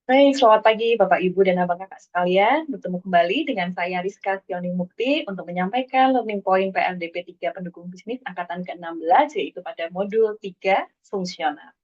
Baik, selamat pagi Bapak Ibu dan Abang Kakak sekalian. Bertemu kembali dengan saya Rizka Sioning Mukti untuk menyampaikan learning point PLDP 3 Pendukung Bisnis Angkatan ke-16, yaitu pada modul 3 fungsional.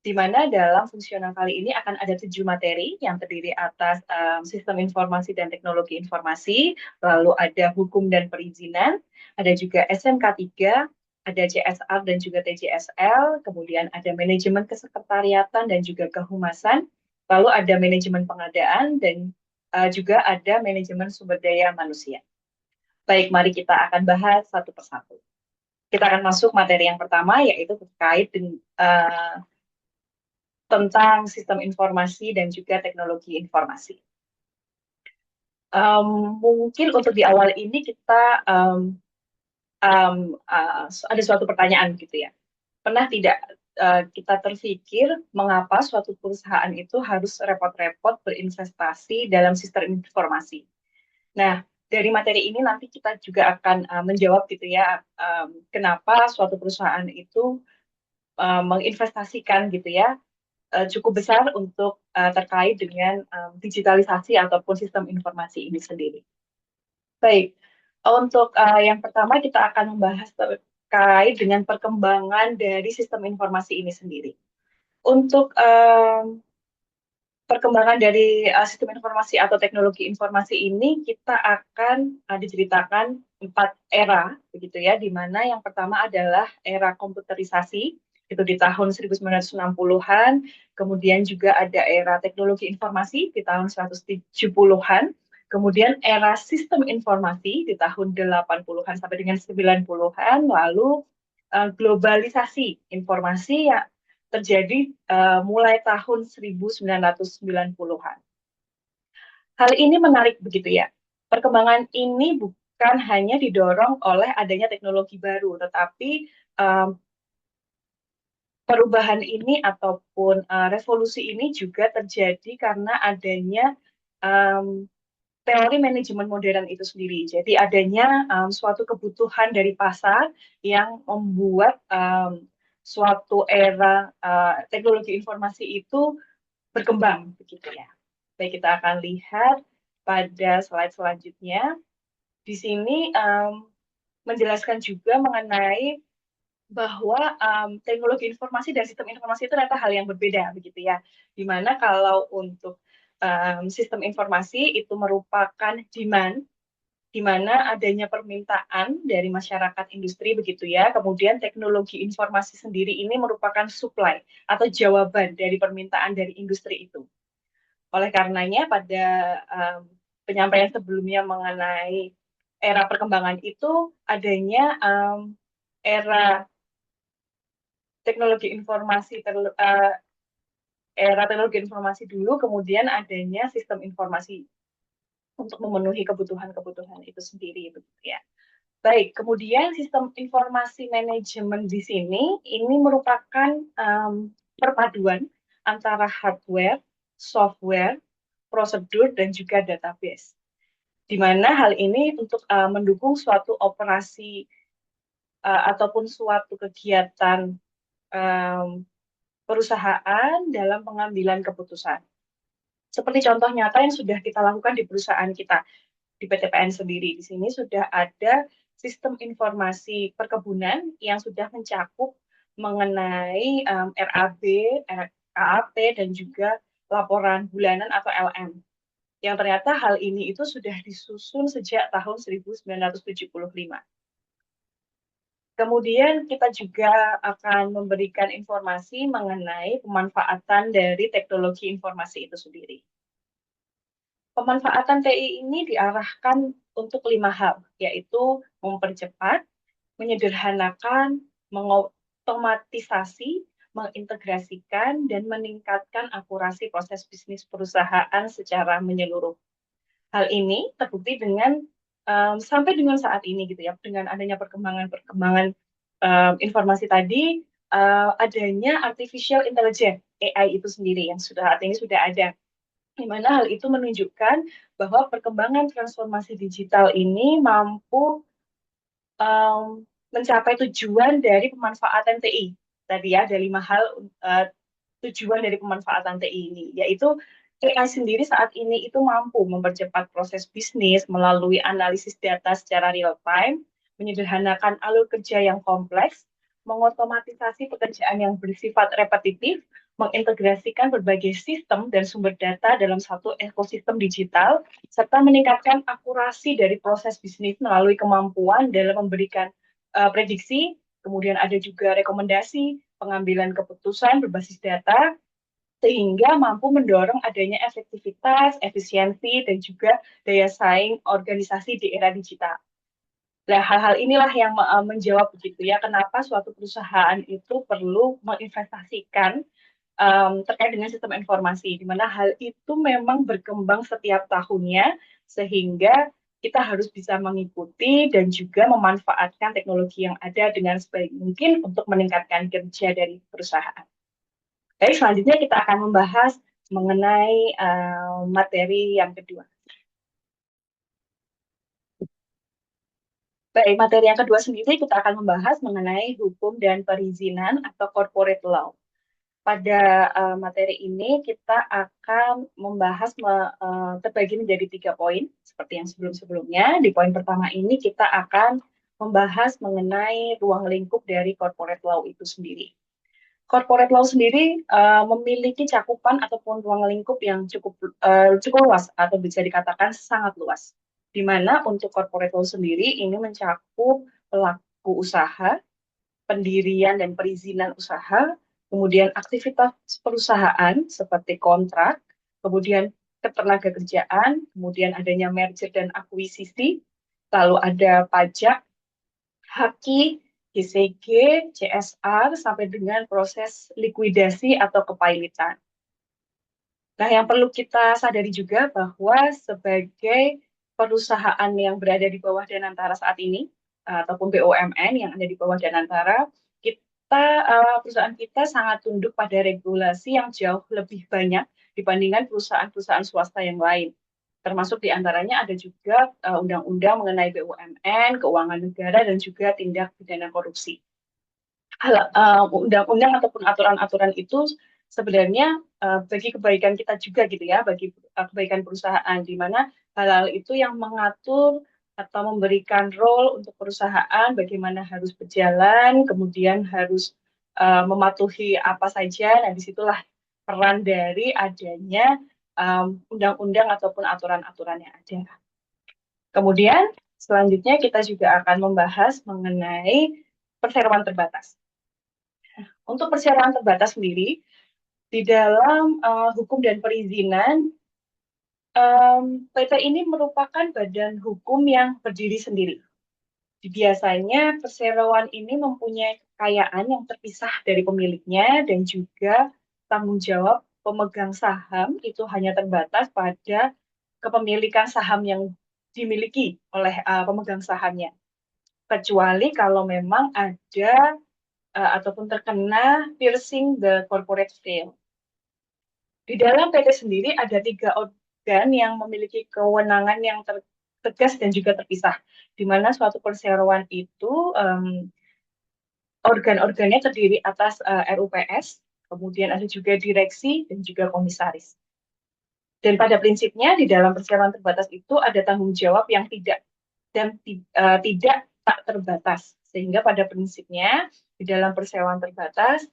Di mana dalam fungsional kali ini akan ada 7 materi yang terdiri atas sistem informasi dan teknologi informasi, lalu ada hukum dan perizinan, ada juga SMK 3, ada CSR dan juga TJSL, kemudian ada manajemen kesekretariatan dan juga kehumasan, lalu ada manajemen pengadaan, dan juga ada manajemen sumber daya manusia. Baik, mari kita akan bahas satu persatu. Kita akan masuk materi yang pertama, yaitu terkait dengan tentang sistem informasi dan juga teknologi informasi. Mungkin untuk di awal ini kita ada suatu pertanyaan gitu ya. Pernah tidak kita terpikir mengapa suatu perusahaan itu harus repot-repot berinvestasi dalam sistem informasi? Nah, dari materi ini nanti kita juga akan menjawab gitu ya, kenapa suatu perusahaan itu menginvestasikan gitu ya cukup besar untuk terkait dengan digitalisasi ataupun sistem informasi ini sendiri. Baik, untuk yang pertama kita akan membahas terkait dengan perkembangan dari sistem informasi ini sendiri. Untuk perkembangan dari sistem informasi atau teknologi informasi ini kita akan diceritakan 4 era begitu ya, di mana yang pertama adalah era komputerisasi itu di tahun 1960-an, kemudian juga ada era teknologi informasi di tahun 1970-an, kemudian era sistem informasi di tahun 80-an sampai dengan 90-an, lalu globalisasi informasi yang terjadi mulai tahun 1990-an. Hal ini menarik begitu ya. Perkembangan ini bukan hanya didorong oleh adanya teknologi baru, tetapi perubahan ini ataupun revolusi ini juga terjadi karena adanya teori manajemen modern itu sendiri. Jadi adanya suatu kebutuhan dari pasar yang membuat suatu era teknologi informasi itu berkembang begitu ya. Baik, kita akan lihat pada slide selanjutnya. Di sini menjelaskan juga mengenai bahwa teknologi informasi dan sistem informasi itu ternyata hal yang berbeda begitu ya. Dimana kalau untuk sistem informasi itu merupakan demand, di mana adanya permintaan dari masyarakat industri begitu ya. Kemudian teknologi informasi sendiri ini merupakan supply atau jawaban dari permintaan dari industri itu. Oleh karenanya pada penyampaian sebelumnya mengenai era perkembangan itu adanya era teknologi informasi era teknologi informasi dulu, kemudian adanya sistem informasi untuk memenuhi kebutuhan-kebutuhan itu sendiri begitu ya. Baik, kemudian sistem informasi manajemen di sini ini merupakan perpaduan antara hardware, software, prosedur, dan juga database. Di mana hal ini untuk mendukung suatu operasi ataupun suatu kegiatan perusahaan dalam pengambilan keputusan. Seperti contoh nyata yang sudah kita lakukan di perusahaan kita, di PTPN sendiri. Di sini sudah ada sistem informasi perkebunan yang sudah mencakup mengenai RAB, KAP, dan juga laporan bulanan atau LM. Yang ternyata hal ini itu sudah disusun sejak tahun 1975. Kemudian kita juga akan memberikan informasi mengenai pemanfaatan dari teknologi informasi itu sendiri. Pemanfaatan TI ini diarahkan untuk 5 hal, yaitu mempercepat, menyederhanakan, mengotomatisasi, mengintegrasikan, dan meningkatkan akurasi proses bisnis perusahaan secara menyeluruh. Hal ini terbukti dengan sampai dengan saat ini gitu ya, dengan adanya perkembangan-perkembangan informasi tadi, adanya artificial intelligence AI itu sendiri yang sudah saat ini sudah ada, di mana hal itu menunjukkan bahwa perkembangan transformasi digital ini mampu mencapai tujuan dari pemanfaatan TI tadi ya, ada 5 hal tujuan dari pemanfaatan TI ini, yaitu AI sendiri saat ini itu mampu mempercepat proses bisnis melalui analisis data secara real time, menyederhanakan alur kerja yang kompleks, mengotomatisasi pekerjaan yang bersifat repetitif, mengintegrasikan berbagai sistem dan sumber data dalam satu ekosistem digital, serta meningkatkan akurasi dari proses bisnis melalui kemampuan dalam memberikan prediksi, kemudian ada juga rekomendasi, pengambilan keputusan berbasis data, sehingga mampu mendorong adanya efektivitas, efisiensi, dan juga daya saing organisasi di era digital. Nah, hal-hal inilah yang menjawab begitu ya, kenapa suatu perusahaan itu perlu menginvestasikan terkait dengan sistem informasi, di mana hal itu memang berkembang setiap tahunnya, sehingga kita harus bisa mengikuti dan juga memanfaatkan teknologi yang ada dengan sebaik mungkin untuk meningkatkan kerja dari perusahaan. Baik, selanjutnya kita akan membahas mengenai materi yang kedua. Baik, materi yang kedua sendiri kita akan membahas mengenai hukum dan perizinan atau corporate law. Pada materi ini kita akan membahas terbagi menjadi 3 poin, seperti yang sebelum-sebelumnya. Di poin pertama ini kita akan membahas mengenai ruang lingkup dari corporate law itu sendiri. Corporate law sendiri memiliki cakupan ataupun ruang lingkup yang cukup luas atau bisa dikatakan sangat luas. Di mana untuk corporate law sendiri ini mencakup pelaku usaha, pendirian dan perizinan usaha, kemudian aktivitas perusahaan seperti kontrak, kemudian ketenagakerjaan, kemudian adanya merger dan akuisisi, lalu ada pajak, haki, GCG, CSR, sampai dengan proses likuidasi atau kepailitan. Nah, yang perlu kita sadari juga bahwa sebagai perusahaan yang berada di bawah Danantara saat ini, ataupun BUMN yang ada di bawah Danantara, perusahaan kita sangat tunduk pada regulasi yang jauh lebih banyak dibandingkan perusahaan-perusahaan swasta yang lain. Termasuk di antaranya ada juga undang-undang mengenai BUMN, keuangan negara, dan juga tindak pidana korupsi. Undang-undang ataupun aturan-aturan itu sebenarnya bagi kebaikan kita juga gitu ya, bagi kebaikan perusahaan, di mana hal-hal itu yang mengatur atau memberikan role untuk perusahaan, bagaimana harus berjalan, kemudian harus mematuhi apa saja. Nah, disitulah peran dari adanya undang-undang ataupun aturan-aturan yang ada. Kemudian selanjutnya kita juga akan membahas mengenai perseroan terbatas. Untuk perseroan terbatas sendiri, di dalam hukum dan perizinan, PT ini merupakan badan hukum yang berdiri sendiri. Biasanya perseroan ini mempunyai kekayaan yang terpisah dari pemiliknya dan juga tanggung jawab pemegang saham itu hanya terbatas pada kepemilikan saham yang dimiliki oleh pemegang sahamnya. Kecuali kalau memang ada ataupun terkena piercing the corporate veil. Di dalam PT sendiri ada 3 organ yang memiliki kewenangan yang tegas dan juga terpisah, di mana suatu perseroan itu organ-organnya terdiri atas RUPS, kemudian ada juga direksi dan juga komisaris. Dan pada prinsipnya di dalam perseroan terbatas itu ada tanggung jawab yang tidak tak terbatas. Sehingga pada prinsipnya di dalam perseroan terbatas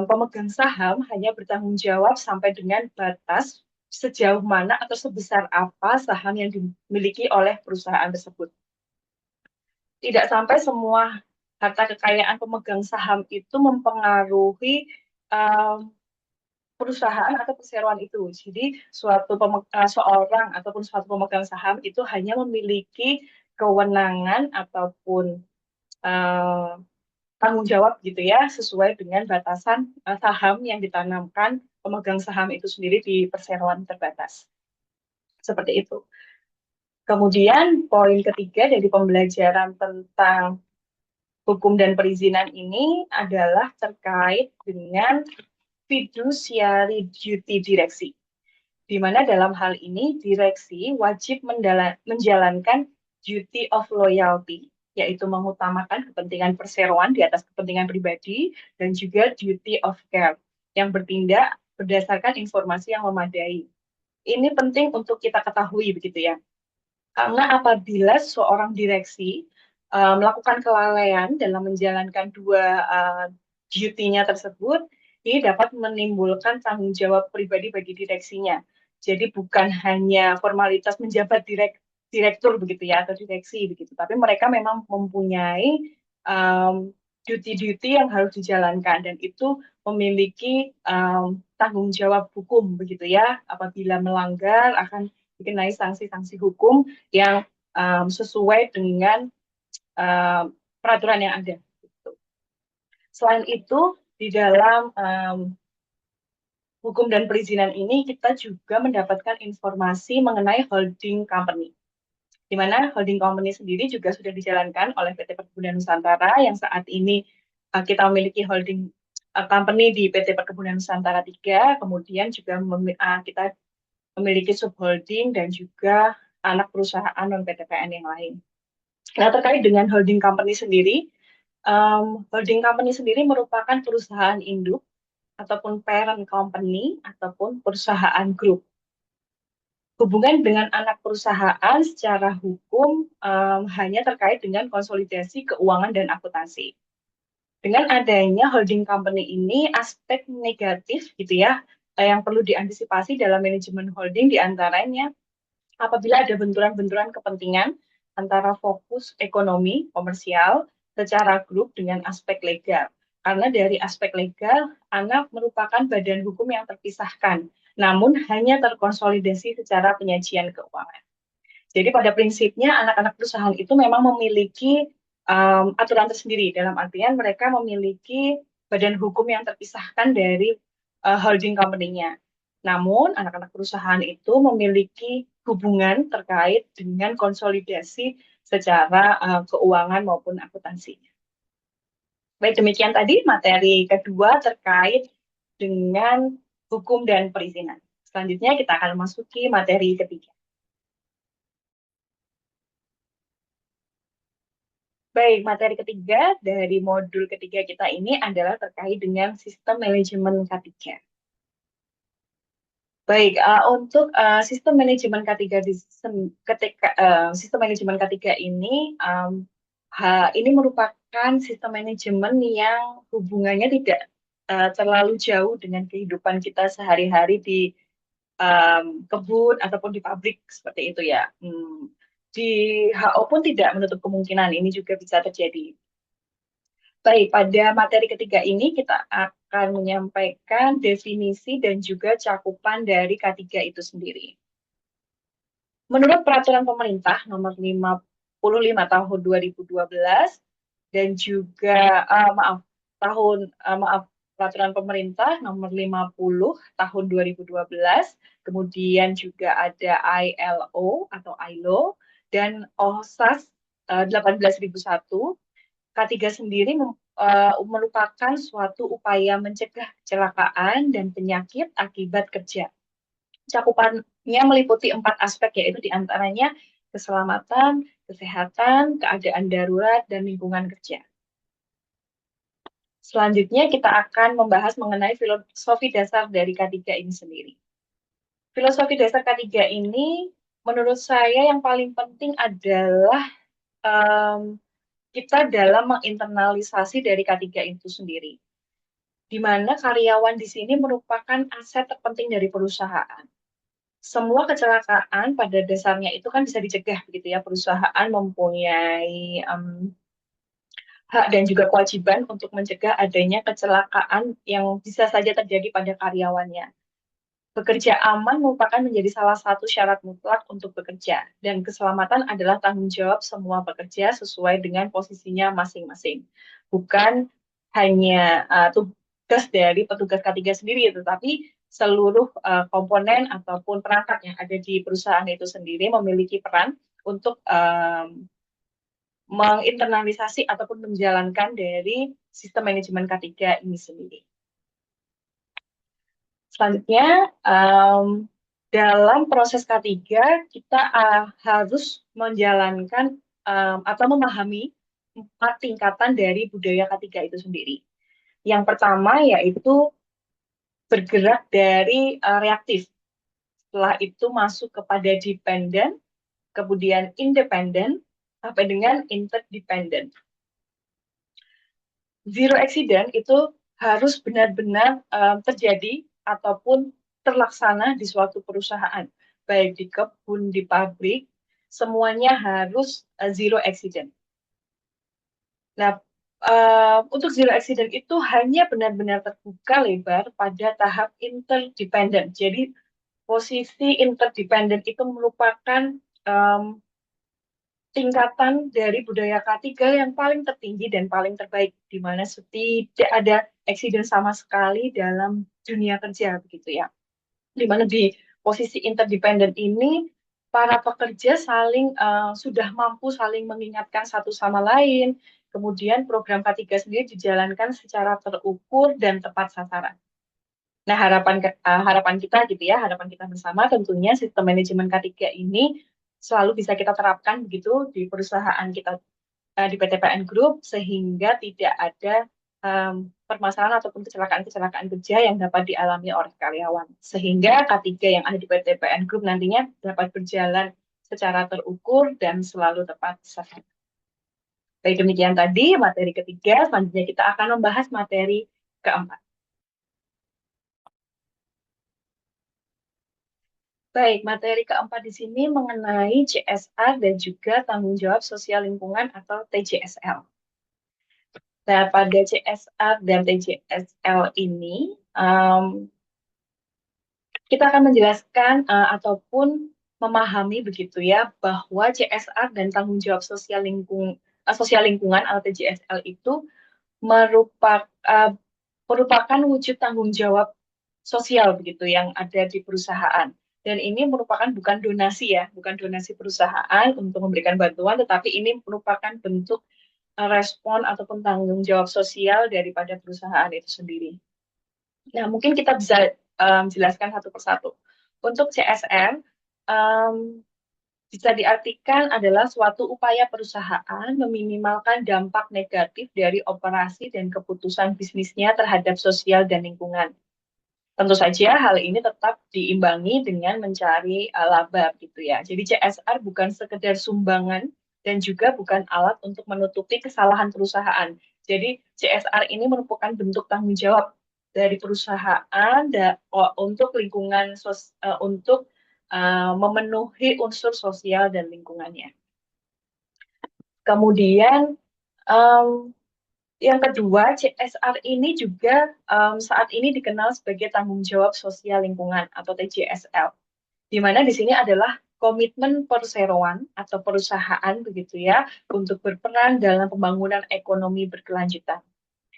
pemegang saham hanya bertanggung jawab sampai dengan batas sejauh mana atau sebesar apa saham yang dimiliki oleh perusahaan tersebut. Tidak sampai semua harta kekayaan pemegang saham itu mempengaruhi perusahaan atau perseroan itu. Jadi seorang ataupun suatu pemegang saham itu hanya memiliki kewenangan ataupun tanggung jawab gitu ya, sesuai dengan batasan saham yang ditanamkan pemegang saham itu sendiri di perseroan terbatas. Seperti itu. Kemudian poin ketiga dari pembelajaran tentang hukum dan perizinan ini adalah terkait dengan fiduciary duty direksi. Di mana dalam hal ini direksi wajib menjalankan duty of loyalty, yaitu mengutamakan kepentingan perseroan di atas kepentingan pribadi, dan juga duty of care, yang bertindak berdasarkan informasi yang memadai. Ini penting untuk kita ketahui begitu ya. Karena apabila seorang direksi melakukan kelalaian dalam menjalankan dua duty-nya tersebut, ini dapat menimbulkan tanggung jawab pribadi bagi direksinya. Jadi bukan hanya formalitas menjabat direktur begitu ya atau direksi begitu, tapi mereka memang mempunyai um, duty-duty yang harus dijalankan dan itu memiliki tanggung jawab hukum begitu ya. Apabila melanggar akan dikenai sanksi-sansi hukum yang sesuai dengan um, peraturan yang ada. Gitu. Selain itu, di dalam hukum dan perizinan ini kita juga mendapatkan informasi mengenai holding company, di mana holding company sendiri juga sudah dijalankan oleh PT Perkebunan Nusantara yang saat ini kita memiliki holding company di PT Perkebunan Nusantara 3, kemudian juga kita memiliki subholding dan juga anak perusahaan non-PTPN yang lain. Nah, terkait dengan holding company sendiri, holding company sendiri merupakan perusahaan induk ataupun parent company ataupun perusahaan grup. Hubungan dengan anak perusahaan secara hukum hanya terkait dengan konsolidasi keuangan dan akuntansi. Dengan adanya holding company ini, aspek negatif gitu ya, yang perlu diantisipasi dalam manajemen holding diantaranya apabila ada benturan-benturan kepentingan antara fokus ekonomi, komersial, secara grup dengan aspek legal. Karena dari aspek legal, anak merupakan badan hukum yang terpisahkan, namun hanya terkonsolidasi secara penyajian keuangan. Jadi pada prinsipnya anak-anak perusahaan itu memang memiliki aturan tersendiri, dalam artian mereka memiliki badan hukum yang terpisahkan dari holding company-nya. Namun, anak-anak perusahaan itu memiliki hubungan terkait dengan konsolidasi secara keuangan maupun akuntansi. Baik, demikian tadi materi kedua terkait dengan hukum dan perizinan. Selanjutnya kita akan masuki materi ketiga. Baik, materi ketiga dari modul ketiga kita ini adalah terkait dengan sistem manajemen K3. Baik, untuk sistem manajemen K3 ketika sistem manajemen K3 ini ini merupakan sistem manajemen yang hubungannya tidak terlalu jauh dengan kehidupan kita sehari-hari di kebun ataupun di pabrik seperti itu ya. Di HO pun tidak menutup kemungkinan ini juga bisa terjadi. Baik, pada materi ketiga ini kita akan menyampaikan definisi dan juga cakupan dari K3 itu sendiri. Menurut peraturan pemerintah nomor 55 tahun 2012 dan juga maaf peraturan pemerintah nomor 50 tahun 2012, kemudian juga ada ILO atau ILO dan OHSAS 18.001. K3 sendiri merupakan suatu upaya mencegah kecelakaan dan penyakit akibat kerja. Cakupannya meliputi 4 aspek, yaitu diantaranya keselamatan, kesehatan, keadaan darurat, dan lingkungan kerja. Selanjutnya kita akan membahas mengenai filosofi dasar dari K3 ini sendiri. Filosofi dasar K3 ini menurut saya yang paling penting adalah kita dalam menginternalisasi dari K3 itu sendiri, di mana karyawan di sini merupakan aset terpenting dari perusahaan. Semua kecelakaan pada dasarnya itu kan bisa dicegah begitu ya. Perusahaan mempunyai hak dan juga kewajiban untuk mencegah adanya kecelakaan yang bisa saja terjadi pada karyawannya. Bekerja aman merupakan menjadi salah satu syarat mutlak untuk bekerja, dan keselamatan adalah tanggung jawab semua pekerja sesuai dengan posisinya masing-masing. Bukan hanya tugas dari petugas K3 sendiri, tetapi seluruh komponen ataupun perangkat yang ada di perusahaan itu sendiri memiliki peran untuk menginternalisasi ataupun menjalankan dari sistem manajemen K3 ini sendiri. Selanjutnya, dalam proses K3, kita harus menjalankan atau memahami 4 tingkatan dari budaya K3 itu sendiri. Yang pertama yaitu bergerak dari reaktif. Setelah itu masuk kepada dependent, kemudian independent, sampai dengan interdependent. Zero accident itu harus benar-benar terjadi ataupun terlaksana di suatu perusahaan, baik di kebun, di pabrik, semuanya harus zero accident. Nah, untuk zero accident itu hanya benar-benar terbuka lebar pada tahap interdependent. Jadi posisi interdependent itu merupakan tingkatan dari budaya K3 yang paling tertinggi dan paling terbaik, di mana tidak ada accident sama sekali dalam dunia kerja, begitu ya. Di mana di posisi interdependent ini, para pekerja saling sudah mampu saling mengingatkan satu sama lain, kemudian program K3 sendiri dijalankan secara terukur dan tepat sasaran. Nah, harapan kita gitu ya, harapan kita bersama tentunya sistem manajemen K3 ini selalu bisa kita terapkan begitu di perusahaan kita, di PT PN Group, sehingga tidak ada permasalahan ataupun kecelakaan-kecelakaan kerja yang dapat dialami oleh karyawan. Sehingga K3 yang ada di PT PN Group nantinya dapat berjalan secara terukur dan selalu tepat sasaran. Baik, demikian tadi materi ketiga, selanjutnya kita akan membahas materi keempat. Baik, materi keempat di sini mengenai CSR dan juga tanggung jawab sosial lingkungan atau TJSL. Nah, pada CSR dan TJSL ini, kita akan menjelaskan ataupun memahami begitu ya, bahwa CSR dan tanggung jawab sosial lingkungan atau TJSL itu merupakan wujud tanggung jawab sosial begitu yang ada di perusahaan. Dan ini merupakan bukan donasi ya, bukan donasi perusahaan untuk memberikan bantuan, tetapi ini merupakan bentuk respon ataupun tanggung jawab sosial daripada perusahaan itu sendiri. Nah, mungkin kita bisa jelaskan satu persatu. Untuk CSR, bisa diartikan adalah suatu upaya perusahaan meminimalkan dampak negatif dari operasi dan keputusan bisnisnya terhadap sosial dan lingkungan. Tentu saja hal ini tetap diimbangi dengan mencari laba gitu ya. Jadi CSR bukan sekedar sumbangan dan juga bukan alat untuk menutupi kesalahan perusahaan. Jadi CSR ini merupakan bentuk tanggung jawab dari perusahaan untuk lingkungan untuk memenuhi unsur sosial dan lingkungannya. Kemudian um, yang kedua, CSR ini juga saat ini dikenal sebagai tanggung jawab sosial lingkungan atau TJSL, di mana di sini adalah komitmen perseroan atau perusahaan begitu ya untuk berperan dalam pembangunan ekonomi berkelanjutan.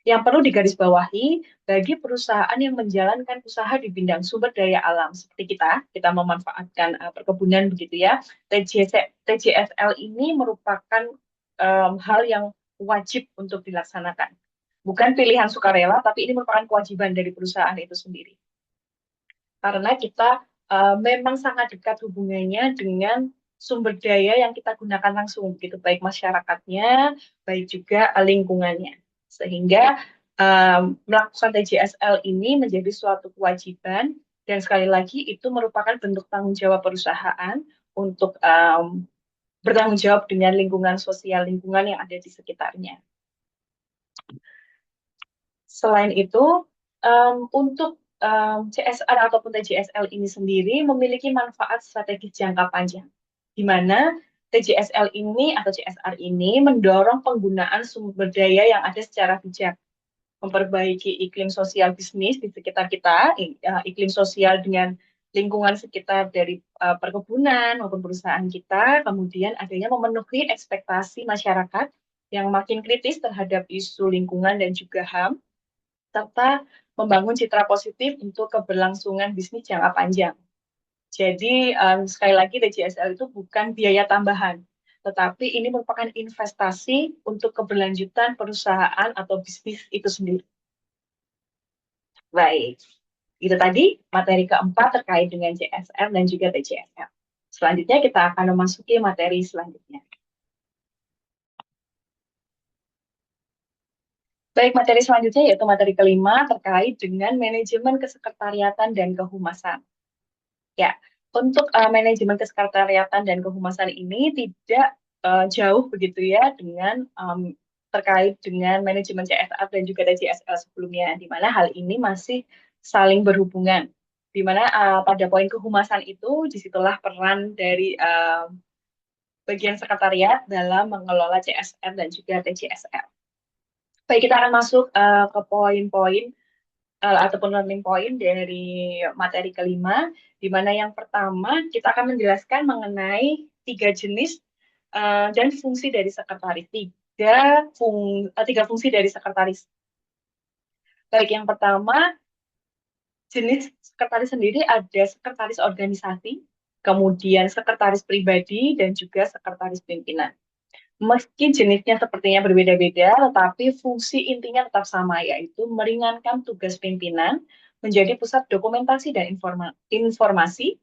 Yang perlu digarisbawahi bagi perusahaan yang menjalankan usaha di bidang sumber daya alam seperti kita memanfaatkan perkebunan begitu ya. TJSL ini merupakan hal yang wajib untuk dilaksanakan. Bukan pilihan sukarela, tapi ini merupakan kewajiban dari perusahaan itu sendiri. Karena kita memang sangat dekat hubungannya dengan sumber daya yang kita gunakan langsung, gitu, baik masyarakatnya, baik juga lingkungannya. Sehingga melakukan TJSL ini menjadi suatu kewajiban, dan sekali lagi itu merupakan bentuk tanggung jawab perusahaan untuk bertanggung jawab dengan lingkungan sosial, lingkungan yang ada di sekitarnya. Selain itu, untuk CSR ataupun TJSL ini sendiri memiliki manfaat strategis jangka panjang, di mana TJSL ini atau CSR ini mendorong penggunaan sumber daya yang ada secara bijak, memperbaiki iklim sosial bisnis di sekitar kita, iklim sosial dengan lingkungan sekitar dari perkebunan maupun perusahaan kita, kemudian adanya memenuhi ekspektasi masyarakat yang makin kritis terhadap isu lingkungan dan juga HAM, serta membangun citra positif untuk keberlangsungan bisnis jangka panjang. Jadi, sekali lagi TJSL itu bukan biaya tambahan, tetapi ini merupakan investasi untuk keberlanjutan perusahaan atau bisnis itu sendiri. Baik, itu tadi materi keempat terkait dengan CSR dan juga TJSL. Selanjutnya kita akan memasuki materi selanjutnya. Baik, materi selanjutnya yaitu materi kelima terkait dengan manajemen kesekretariatan dan kehumasan. Ya, untuk manajemen kesekretariatan dan kehumasan ini tidak jauh begitu ya dengan terkait dengan manajemen CSR dan juga TJSL sebelumnya, di mana hal ini masih saling berhubungan. Di mana pada poin kehumasan itu disitulah peran dari bagian sekretariat dalam mengelola CSR dan juga TJSL. Baik, kita akan masuk ke poin-poin ataupun learning point dari materi kelima, di mana yang pertama kita akan menjelaskan mengenai tiga jenis dan fungsi dari sekretaris. Tiga fungsi dari sekretaris. Baik, yang pertama, jenis sekretaris sendiri ada sekretaris organisasi, kemudian sekretaris pribadi, dan juga sekretaris pimpinan. Meski jenisnya sepertinya berbeda-beda, tetapi fungsi intinya tetap sama, yaitu meringankan tugas pimpinan, menjadi pusat dokumentasi dan informasi,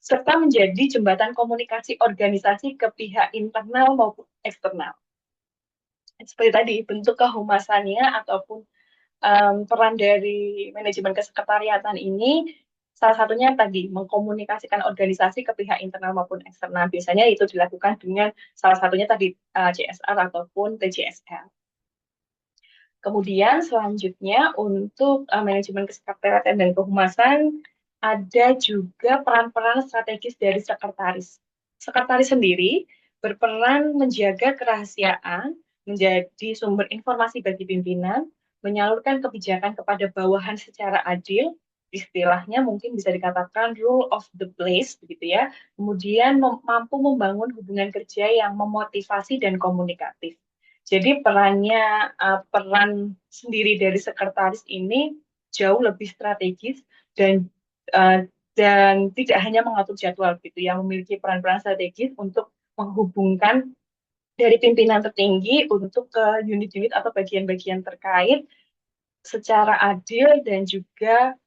serta menjadi jembatan komunikasi organisasi ke pihak internal maupun eksternal. Seperti tadi, bentuk kehumasannya ataupun peran dari manajemen kesekretariatan ini, salah satunya tadi, mengkomunikasikan organisasi ke pihak internal maupun eksternal. Biasanya itu dilakukan dengan salah satunya tadi CSR ataupun TJSL. Kemudian selanjutnya untuk manajemen kesekretariatan dan kehumasan, ada juga peran-peran strategis dari sekretaris. Sekretaris sendiri berperan menjaga kerahasiaan, menjadi sumber informasi bagi pimpinan, menyalurkan kebijakan kepada bawahan secara adil, istilahnya mungkin bisa dikatakan rule of the place, begitu ya. Kemudian mampu membangun hubungan kerja yang memotivasi dan komunikatif. Jadi peran sendiri dari sekretaris ini jauh lebih strategis dan uh, dan tidak hanya mengatur jadwal gitu yang memiliki peran-peran strategis untuk menghubungkan dari pimpinan tertinggi untuk ke unit-unit atau bagian-bagian terkait secara adil dan juga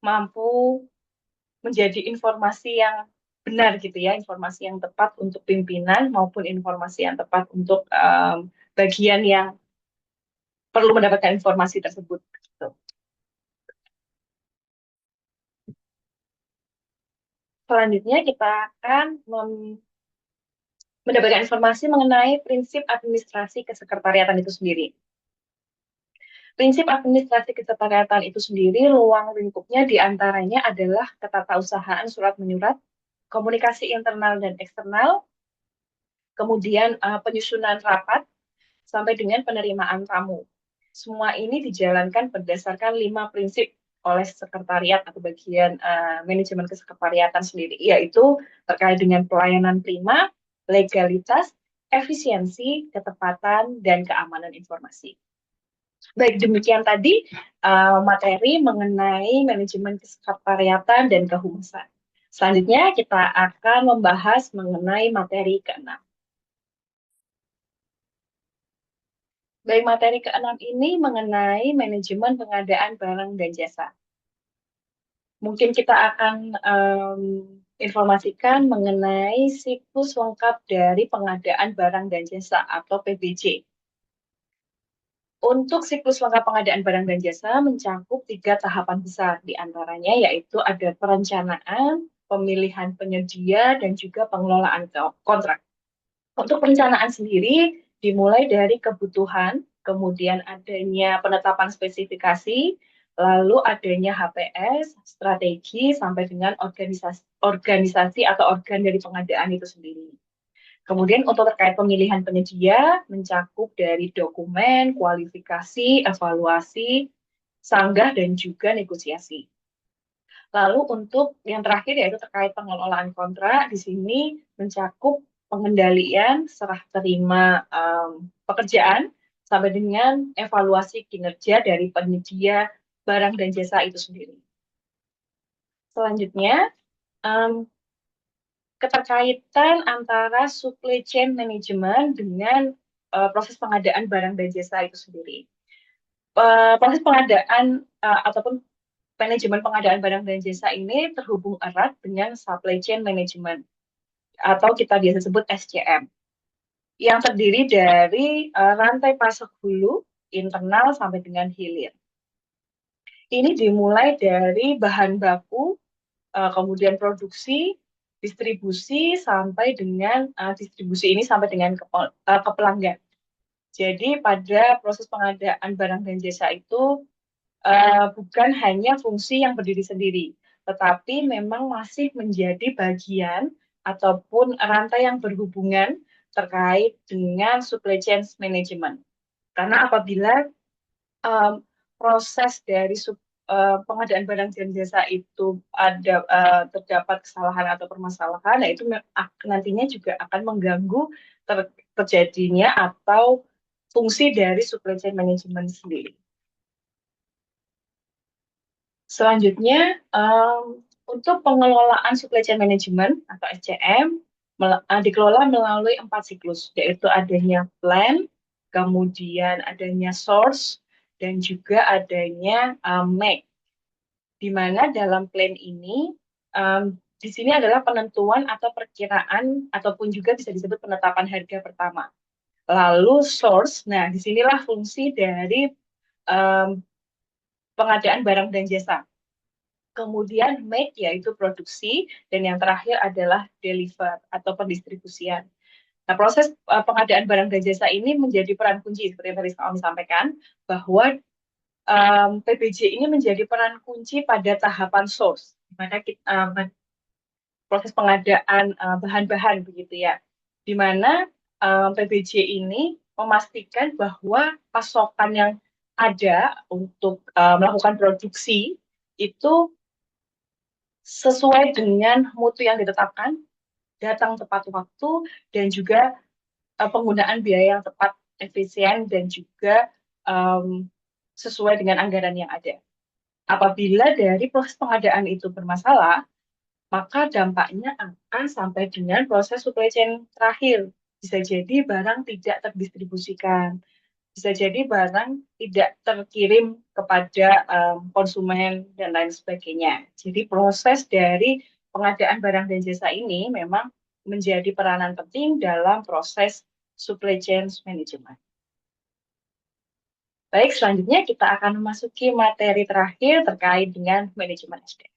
mampu menjadi informasi yang benar gitu ya, informasi yang tepat untuk pimpinan maupun informasi yang tepat untuk bagian yang perlu mendapatkan informasi tersebut. Gitu. Selanjutnya kita akan mendapatkan informasi mengenai prinsip administrasi kesekretariatan itu sendiri. Prinsip administrasi kesekretariatan itu sendiri, ruang lingkupnya diantaranya adalah ketatausahaan surat menyurat, komunikasi internal dan eksternal, kemudian penyusunan rapat, sampai dengan penerimaan tamu. Semua ini dijalankan berdasarkan 5 prinsip oleh sekretariat atau bagian manajemen kesekretariatan sendiri, yaitu terkait dengan pelayanan prima, legalitas, efisiensi, ketepatan, dan keamanan informasi. Baik, demikian tadi materi mengenai manajemen kesekretariatan dan kehumasan. Selanjutnya kita akan membahas mengenai materi keenam. Baik, materi keenam ini mengenai manajemen pengadaan barang dan jasa. Mungkin kita akan informasikan mengenai siklus lengkap dari pengadaan barang dan jasa atau PBJ. Untuk siklus lengkap pengadaan barang dan jasa mencakup 3 tahapan besar, diantaranya yaitu ada perencanaan, pemilihan penyedia, dan juga pengelolaan kontrak. Untuk perencanaan sendiri dimulai dari kebutuhan, kemudian adanya penetapan spesifikasi, lalu adanya HPS, strategi, sampai dengan organisasi atau organ dari pengadaan itu sendiri. Kemudian untuk terkait pemilihan penyedia mencakup dari dokumen, kualifikasi, evaluasi, sanggah, dan juga negosiasi. Lalu untuk yang terakhir yaitu terkait pengelolaan kontrak, di sini mencakup pengendalian serah terima pekerjaan sampai dengan evaluasi kinerja dari penyedia barang dan jasa itu sendiri. Selanjutnya, keterkaitan antara supply chain management dengan proses pengadaan barang dan jasa itu sendiri. Proses pengadaan ataupun manajemen pengadaan barang dan jasa ini terhubung erat dengan supply chain management atau kita biasa sebut SCM. yang terdiri dari rantai pasok hulu, internal sampai dengan hilir. Ini dimulai dari bahan baku, kemudian produksi, distribusi sampai dengan distribusi ini sampai dengan ke pelanggan. Jadi pada proses pengadaan barang dan jasa itu bukan hanya fungsi yang berdiri sendiri, tetapi memang masih menjadi bagian ataupun rantai yang berhubungan terkait dengan supply chain management. Karena apabila um, proses dari pengadaan barang dan jasa itu ada terdapat kesalahan atau permasalahan, nah itu nantinya juga akan mengganggu terjadinya atau fungsi dari supply chain management sendiri. Selanjutnya, untuk pengelolaan supply chain management atau SCM dikelola melalui 4 siklus, yaitu adanya plan, kemudian adanya source, dan juga adanya make. Di mana dalam plan ini, di sini adalah penentuan atau perkiraan ataupun juga bisa disebut penetapan harga pertama. Lalu source, nah disinilah fungsi dari um, pengadaan barang dan jasa. Kemudian make yaitu produksi, dan yang terakhir adalah deliver atau pendistribusian. Nah, proses pengadaan barang dan jasa ini menjadi peran kunci seperti yang tadi kami sampaikan, bahwa PBJ ini menjadi peran kunci pada tahapan source, di mana proses pengadaan bahan-bahan begitu ya, di mana PBJ ini memastikan bahwa pasokan yang ada untuk melakukan produksi itu sesuai dengan mutu yang ditetapkan, datang tepat waktu, dan juga penggunaan biaya yang tepat, efisien, dan juga um, sesuai dengan anggaran yang ada. Apabila dari proses pengadaan itu bermasalah, maka dampaknya akan sampai dengan proses supply chain terakhir. Bisa jadi barang tidak terdistribusikan, bisa jadi barang tidak terkirim kepada konsumen dan lain sebagainya. Jadi proses dari pengadaan barang dan jasa ini memang menjadi peranan penting dalam proses supply chain management. Baik, selanjutnya kita akan memasuki materi terakhir terkait dengan manajemen SDM.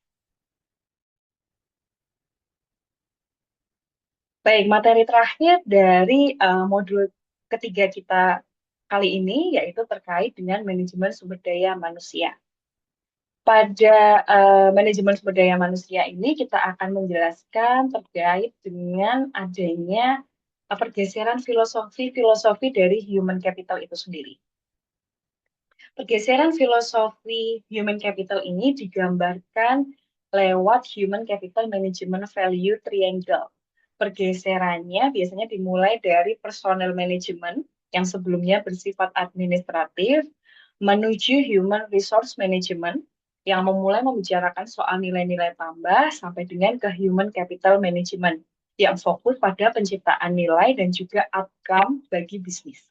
Baik, materi terakhir dari modul ketiga kita kali ini yaitu terkait dengan manajemen sumber daya manusia. Pada manajemen sumber daya manusia ini kita akan menjelaskan terkait dengan adanya pergeseran filosofi dari human capital itu sendiri. Pergeseran filosofi human capital ini digambarkan lewat human capital management value triangle. Pergeserannya biasanya dimulai dari personal management yang sebelumnya bersifat administratif menuju human resource management yang memulai membicarakan soal nilai-nilai tambah sampai dengan ke human capital management yang fokus pada penciptaan nilai dan juga outcome bagi bisnis.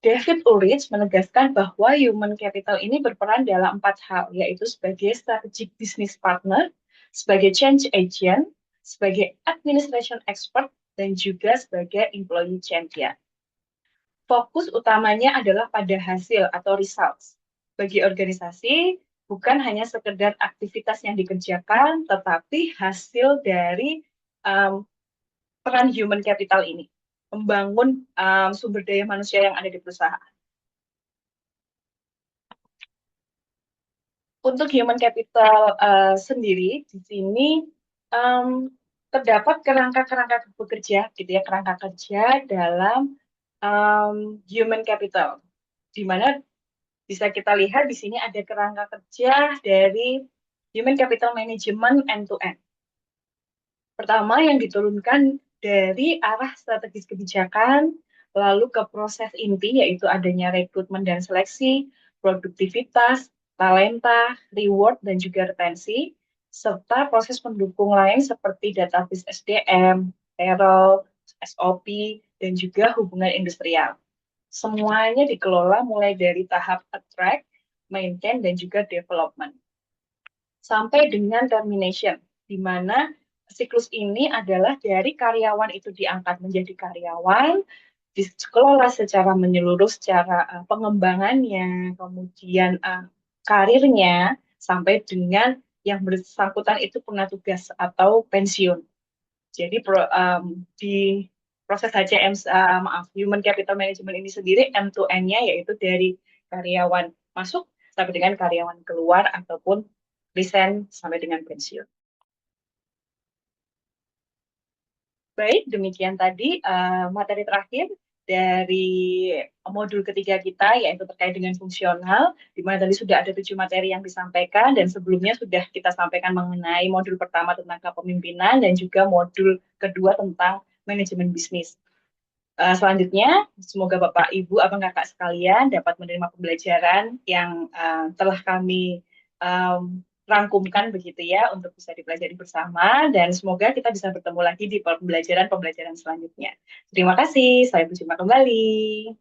David Ulrich menegaskan bahwa human capital ini berperan dalam 4 hal, yaitu sebagai strategic business partner, sebagai change agent, sebagai administration expert, dan juga sebagai employee champion. Fokus utamanya adalah pada hasil atau results. Bagi organisasi, bukan hanya sekedar aktivitas yang dikerjakan, tetapi hasil dari um, peran human capital ini, membangun sumber daya manusia yang ada di perusahaan. Untuk human capital sendiri, di sini um, terdapat kerangka-kerangka bekerja, gitu ya, kerangka kerja dalam human capital, di mana bisa kita lihat di sini ada kerangka kerja dari Human Capital Management end-to-end. Pertama, yang diturunkan dari arah strategis kebijakan, lalu ke proses inti, yaitu adanya rekrutmen dan seleksi, produktivitas, talenta, reward, dan juga retensi, serta proses pendukung lain seperti database SDM, payroll, SOP, dan juga hubungan industrial. Semuanya dikelola mulai dari tahap attract, maintain, dan juga development. Sampai dengan termination, di mana siklus ini adalah dari karyawan itu diangkat menjadi karyawan, dikelola secara menyeluruh, secara pengembangannya, kemudian karirnya, sampai dengan yang bersangkutan itu purna tugas atau pensiun. Jadi di proses HCM, maaf, Human Capital Management ini sendiri end to end-nya yaitu dari karyawan masuk sampai dengan karyawan keluar ataupun resign sampai dengan pensiun. Baik, demikian tadi materi terakhir dari modul ketiga kita, yaitu terkait dengan fungsional, di mana tadi sudah ada 7 materi yang disampaikan, dan sebelumnya sudah kita sampaikan mengenai modul pertama tentang kepemimpinan, dan juga modul kedua tentang manajemen bisnis. Selanjutnya, semoga Bapak, Ibu, Abang, Kakak sekalian dapat menerima pembelajaran yang telah kami rangkumkan begitu ya untuk bisa dipelajari bersama dan semoga kita bisa bertemu lagi di pembelajaran-pembelajaran selanjutnya. Terima kasih, saya berjumpa kembali.